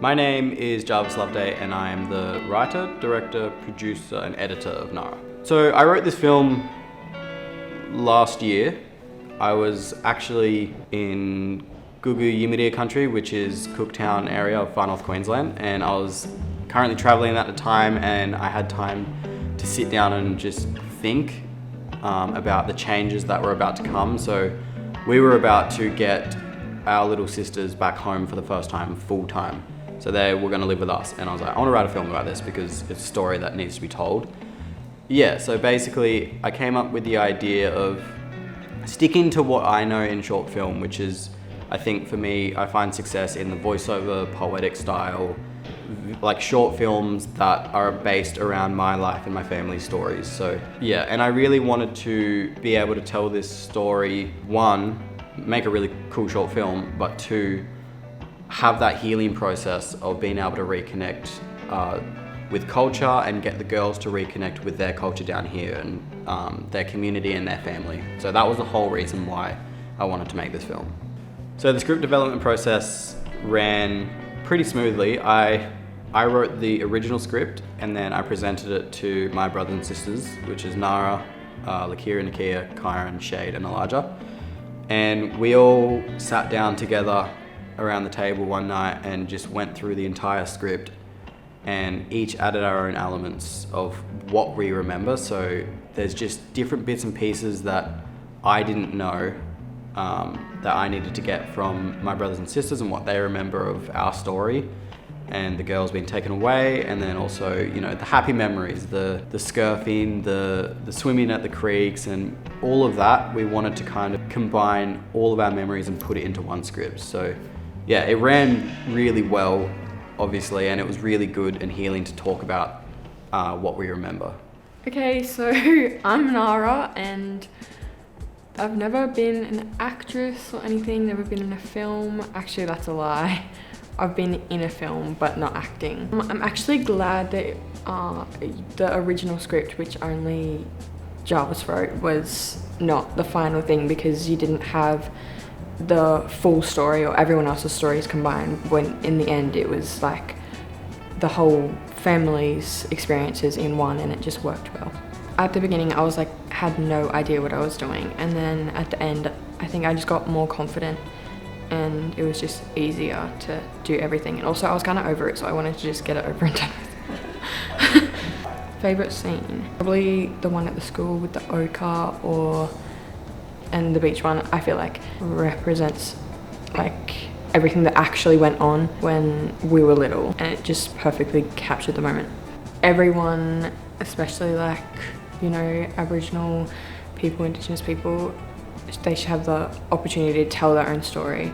My name is Dyirbal and I am the writer, director, producer and editor of Nahra. So I wrote this film last year. I was actually in Yimidia country, which is Cooktown area of Far North Queensland, and I was currently travelling at the time, and I had time to sit down and just think about the changes that were about to come. So we were about to get our little sisters back home for the first time, full time. So they were going to live with us, and I was like, I want to write a film about this because it's a story that needs to be told. Yeah, so basically I came up with the idea of sticking to what I know in short film, which is, I think for me, I find success in the voiceover, poetic style, like short films that are based around my life and my family's stories. So yeah, and I really wanted to be able to tell this story, one, make a really cool short film, but two, have that healing process of being able to reconnect with culture and get the girls to reconnect with their culture down here and their community and their family. So that was the whole reason why I wanted to make this film. So the script development process ran pretty smoothly. I wrote the original script and then I presented it to my brothers and sisters, which is Nahra, Lakira, Nakia, Kyron, Shade and Elijah. And we all sat down together around the table one night and just went through the entire script and each added our own elements of what we remember. So there's just different bits and pieces that I didn't know that I needed to get from my brothers and sisters and what they remember of our story and the girls being taken away, and then also, you know, the happy memories, the scurfing, the swimming at the creeks and all of that. We wanted to kind of combine all of our memories and put it into one script. So yeah, it ran really well, obviously, and it was really good and healing to talk about what we remember. Okay, so I'm Nahra and I've never been an actress or anything, never been in a film. Actually, that's a lie. I've been in a film, but not acting. I'm actually glad that the original script, which only Jarvis wrote, was not the final thing, because you didn't have the full story or everyone else's stories combined, when in the end it was like the whole family's experiences in one, and it just worked well. At the beginning I was like, had no idea what I was doing, and then at the end I think I just got more confident and it was just easier to do everything, and also I was kind of over it, so I wanted to just get it over and done with. Favourite scene? Probably the one at the school with the ochre, and the beach one. I feel like represents like everything that actually went on when we were little, and it just perfectly captured the moment. Everyone, especially like, you know, Aboriginal people, Indigenous people, they should have the opportunity to tell their own story.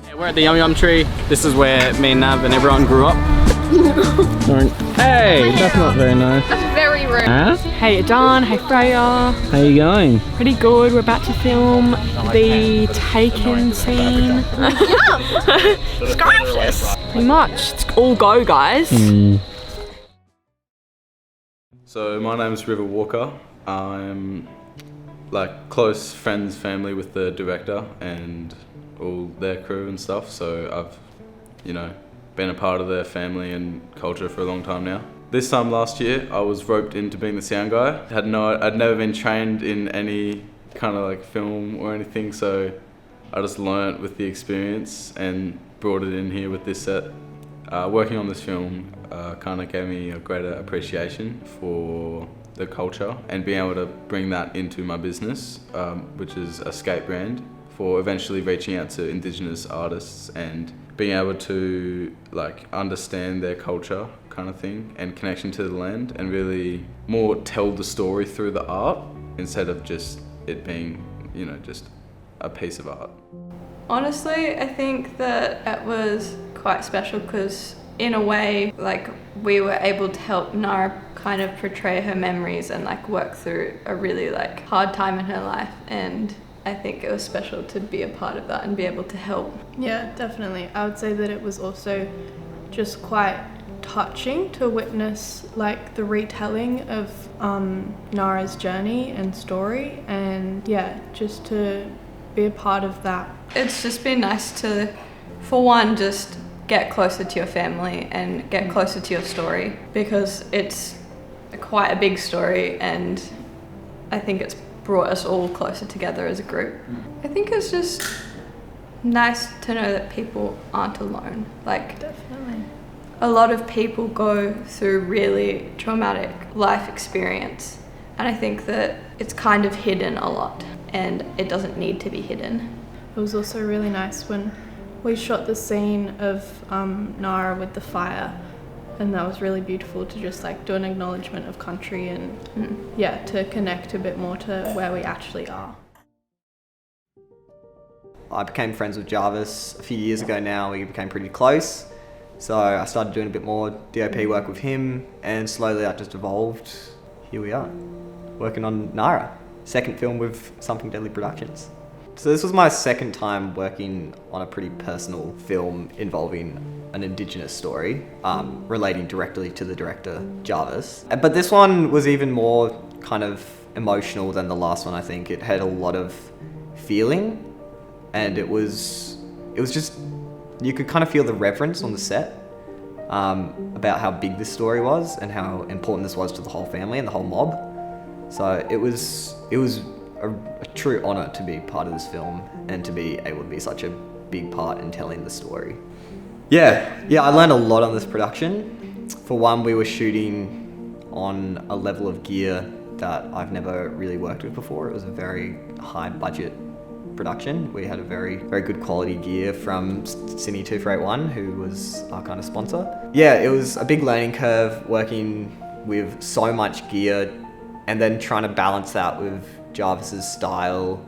Yeah, we're at the Yum Yum Tree. This is where me and Nav and everyone grew up. Hey, that's not very nice. That's very rude. Huh? Hey Adan, hey Freya. How you going? Pretty good. We're about to film the Taken scene. Scrumptious. Pretty much. It's all go, guys. So my name is River Walker. I'm like close friends, family with the director and all their crew and stuff. So I've, you know, been a part of their family and culture for a long time now. This time last year, I was roped into being the sound guy. I'd never been trained in any kind of like film or anything, so I just learnt with the experience and brought it in here with this set. Working on this film kind of gave me a greater appreciation for the culture and being able to bring that into my business, which is a skate brand, for eventually reaching out to Indigenous artists and being able to like understand their culture kind of thing and connection to the land, and really more tell the story through the art instead of just it being, you know, just a piece of art. Honestly, I think that it was quite special because in a way, like, we were able to help Nahra kind of portray her memories and like work through a really like hard time in her life, and I think it was special to be a part of that and be able to help. Yeah, definitely. I would say that it was also just quite touching to witness like the retelling of Nahra's journey and story, and yeah, just to be a part of that. It's just been nice to, for one, just get closer to your family and get closer to your story, because it's quite a big story, and I think it's brought us all closer together as a group. I think it's just nice to know that people aren't alone. Like, Definitely. a lot of people go through really traumatic life experience, and I think that it's kind of hidden a lot, and it doesn't need to be hidden. It was also really nice when we shot the scene of Nara with the fire, and that was really beautiful to just like do an acknowledgement of country and yeah, to connect a bit more to where we actually are. I became friends with Jarvis a few years ago now. We became pretty close. So I started doing a bit more DOP work with him, and slowly that just evolved. Here we are, working on Nara, second film with Something Deadly Productions. So this was my second time working on a pretty personal film involving an Indigenous story, relating directly to the director, Jarvis. But this one was even more kind of emotional than the last one, I think. It had a lot of feeling, and it was just, you could kind of feel the reverence on the set about how big this story was and how important this was to the whole family and the whole mob. So it was a true honour to be part of this film and to be able to be such a big part in telling the story. Yeah, I learned a lot on this production. For one, we were shooting on a level of gear that I've never really worked with before. It was a very high budget production. We had a very, very good quality gear from Cine 2481, who was our kind of sponsor. Yeah, it was a big learning curve working with so much gear and then trying to balance that with Jarvis's style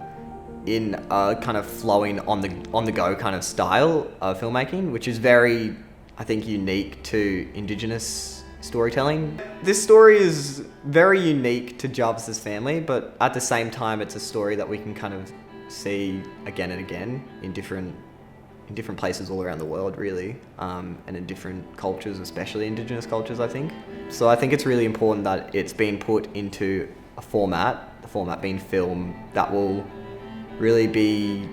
in a kind of flowing on the go kind of style of filmmaking, which is very, I think, unique to Indigenous storytelling. This story is very unique to Jarvis's family, but at the same time, it's a story that we can kind of see again and again in different places all around the world, really, and in different cultures, especially Indigenous cultures, I think. So I think it's really important that it's been put into a format, the format being film, that will really be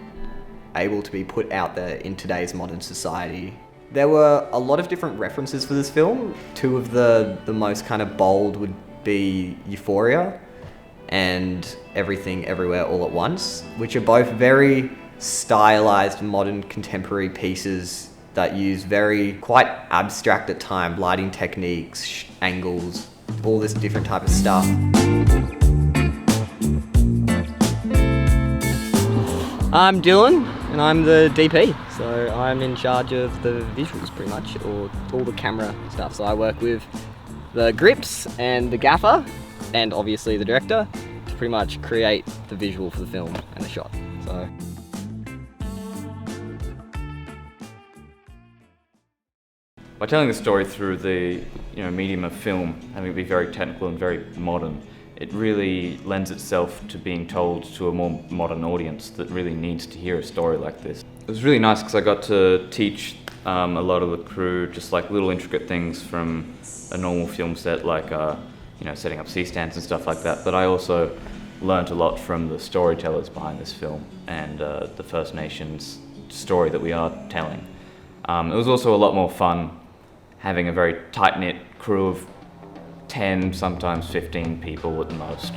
able to be put out there in today's modern society. There were a lot of different references for this film. Two of the most kind of bold would be Euphoria and Everything Everywhere All at Once, which are both very stylized, modern, contemporary pieces that use very quite abstract at times lighting techniques, angles, all this different type of stuff. I'm Dylan, and I'm the DP, so I'm in charge of the visuals pretty much, or all the camera stuff. So I work with the grips and the gaffer, and obviously the director, to pretty much create the visual for the film and the shot. So. By telling the story through the medium of film, having it be very technical and very modern, it really lends itself to being told to a more modern audience that really needs to hear a story like this. It was really nice because I got to teach a lot of the crew just like little intricate things from a normal film set, like setting up C-stands and stuff like that. But I also learnt a lot from the storytellers behind this film and the First Nations story that we are telling. It was also a lot more fun having a very tight-knit crew of 10, sometimes 15 people at the most.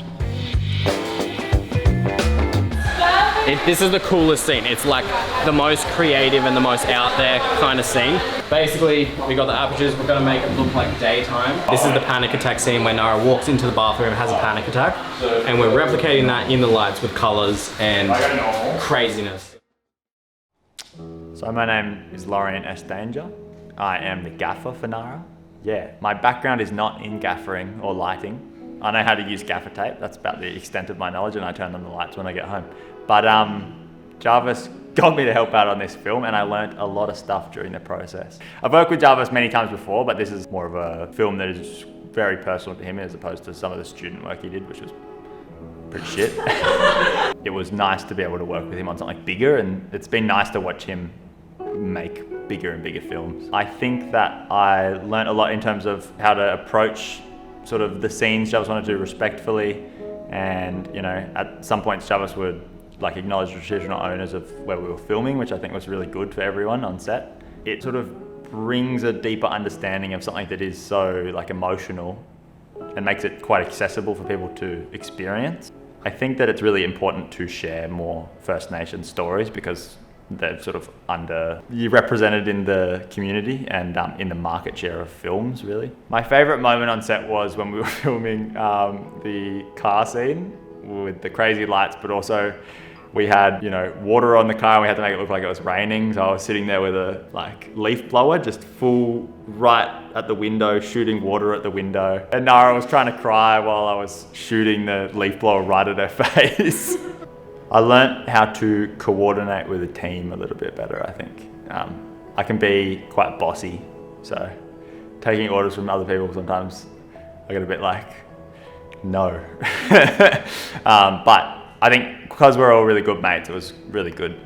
This is the coolest scene. It's like the most creative and the most out there kind of scene. Basically, we got the apertures, we're gonna make it look like daytime. This is the panic attack scene where Nara walks into the bathroom and has a panic attack. And we're replicating that in the lights with colors and craziness. So my name is Lorien S. Danger. I am the gaffer for Nara. Yeah, my background is not in gaffering or lighting. I know how to use gaffer tape. That's about the extent of my knowledge, and I turn on the lights when I get home. But Jarvis got me to help out on this film, and I learnt a lot of stuff during the process. I've worked with Jarvis many times before, but this is more of a film that is very personal to him as opposed to some of the student work he did, which was pretty shit. It was nice to be able to work with him on something bigger, and it's been nice to watch him make bigger and bigger films. I think that I learnt a lot in terms of how to approach sort of the scenes Jarvis wanted to do respectfully, and at some points Jarvis would acknowledge the traditional owners of where we were filming, which I think was really good for everyone on set. It sort of brings a deeper understanding of something that is so like emotional and makes it quite accessible for people to experience. I think that it's really important to share more First Nation stories because they're sort of underrepresented in the community and in the market share of films, really. My favourite moment on set was when we were filming the car scene with the crazy lights, but also we had, you know, water on the car and we had to make it look like it was raining. So I was sitting there with a leaf blower, just full right at the window, shooting water at the window. And Nahra was trying to cry while I was shooting the leaf blower right at her face. I learnt how to coordinate with a team a little bit better, I think. I can be quite bossy, so taking orders from other people sometimes I get a bit like, no. But I think because we're all really good mates, it was really good.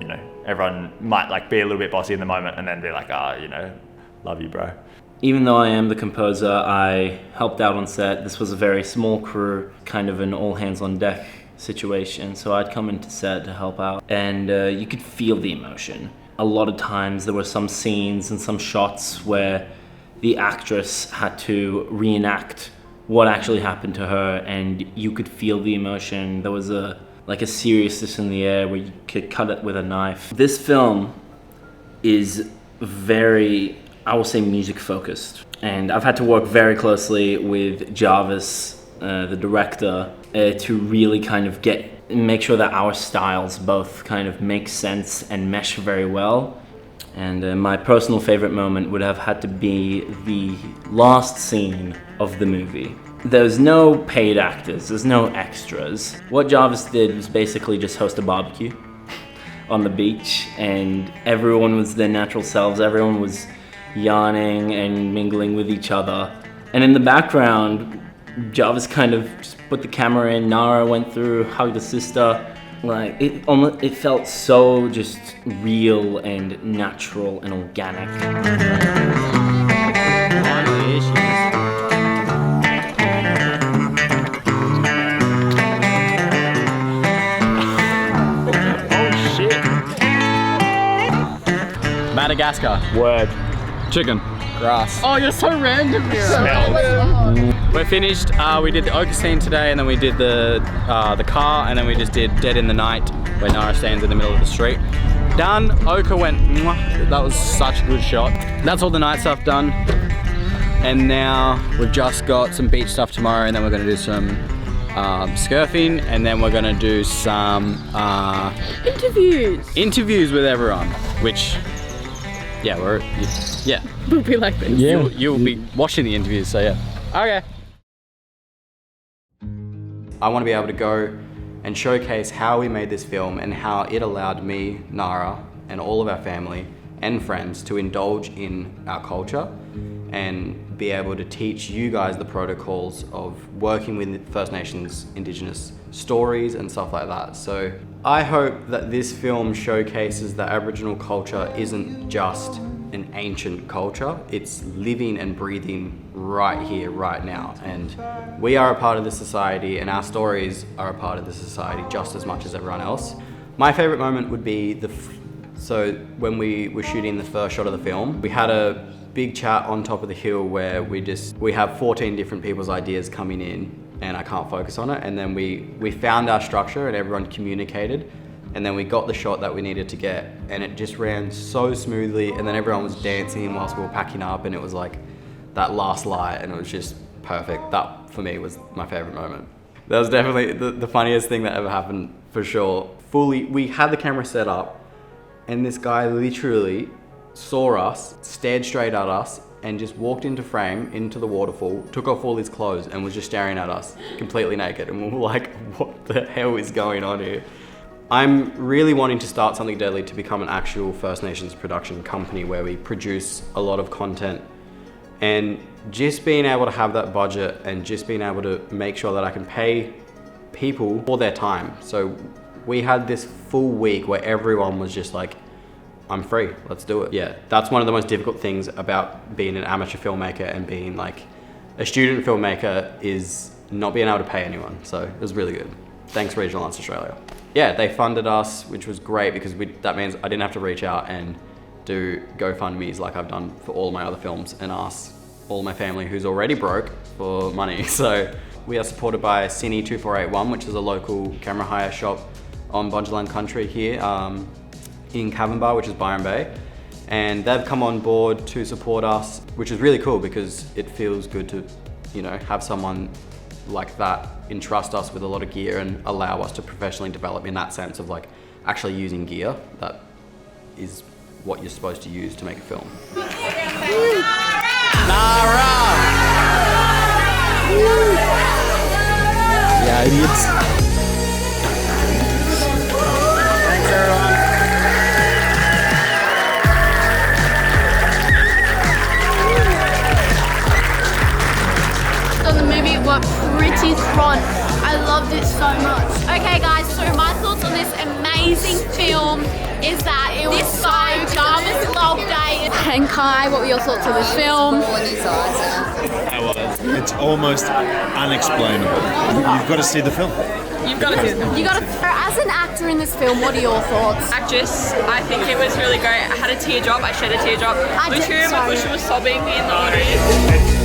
You know, everyone might like be a little bit bossy in the moment and then be like, you know, love you, bro. Even though I am the composer, I helped out on set. This was a very small crew, kind of an all hands on deck situation. So I'd come into set to help out and you could feel the emotion. A lot of times there were some scenes and some shots where the actress had to reenact what actually happened to her and you could feel the emotion. There was a seriousness in the air where you could cut it with a knife. This film is very, I will say, music focused. And I've had to work very closely with Jarvis, the director, to really kind of make sure that our styles both kind of make sense and mesh very well. And my personal favorite moment would have had to be the last scene of the movie. There's no paid actors, there's no extras. What Jarvis did was basically just host a barbecue on the beach and everyone was their natural selves, everyone was yarning and mingling with each other. And in the background, Jarvis kind of just put the camera in, Nahra went through, hugged the sister. Like, it felt so just real and natural and organic. Oh shit. Madagascar. Word. Chicken. Grass. Oh, you're so random here. We're finished. We did the ochre scene today, and then we did the car, and then we just did Dead in the Night, where Nahra stands in the middle of the street. Done. Ochre went. Mwah. That was such a good shot. That's all the night stuff done. And now we've just got some beach stuff tomorrow, and then we're going to do some surfing, and then we're going to do some interviews with everyone, which. Yeah, We'll be like this. Yeah. You'll be watching the interviews, so yeah. Okay. I want to be able to go and showcase how we made this film and how it allowed me, Nahra, and all of our family and friends to indulge in our culture and be able to teach you guys the protocols of working with First Nations Indigenous stories and stuff like that. So I hope that this film showcases that Aboriginal culture isn't just an ancient culture, it's living and breathing right here, right now. And we are a part of this society and our stories are a part of this society just as much as everyone else. My favorite moment would be so when we were shooting the first shot of the film, we had a big chat on top of the hill where we have 14 different people's ideas coming in and I can't focus on it. And then we found our structure and everyone communicated. And then we got the shot that we needed to get and it just ran so smoothly. And then everyone was dancing whilst we were packing up and it was like that last light and it was just perfect. That for me was my favorite moment. That was definitely the funniest thing that ever happened for sure. We had the camera set up and this guy literally saw us, stared straight at us and just walked into frame, into the waterfall, took off all his clothes and was just staring at us completely naked. And we were like, what the hell is going on here? I'm really wanting to start Something Deadly to become an actual First Nations production company where we produce a lot of content. And just being able to have that budget and just being able to make sure that I can pay people for their time. So we had this full week where everyone was just like, I'm free, let's do it. Yeah, that's one of the most difficult things about being an amateur filmmaker and being like a student filmmaker is not being able to pay anyone. So it was really good. Thanks Regional Arts Australia. Yeah, they funded us, which was great because that means I didn't have to reach out and do GoFundMes like I've done for all my other films and ask all my family who's already broke for money. So we are supported by Cine 2481, which is a local camera hire shop on Bundjalung country here in Cavanbar, which is Byron Bay. And they've come on board to support us, which is really cool because it feels good to, have someone like that entrust us with a lot of gear and allow us to professionally develop in that sense of like actually using gear that is what you're supposed to use to make a film. Nahra! Yeah, idiots. Thanks, everyone. On the movie were pretty strong. I loved it so much. Okay guys, so my thoughts on this amazing film is that it was so Jarvis loved it. And Kai, what were your thoughts on this film? It's almost unexplainable. You've got to see the film. You've got to see them. You got to. As an actor in this film, what are your thoughts? Actress, I think it was really great. I had a teardrop. I shed a teardrop. Lucia, she was sobbing in the audience.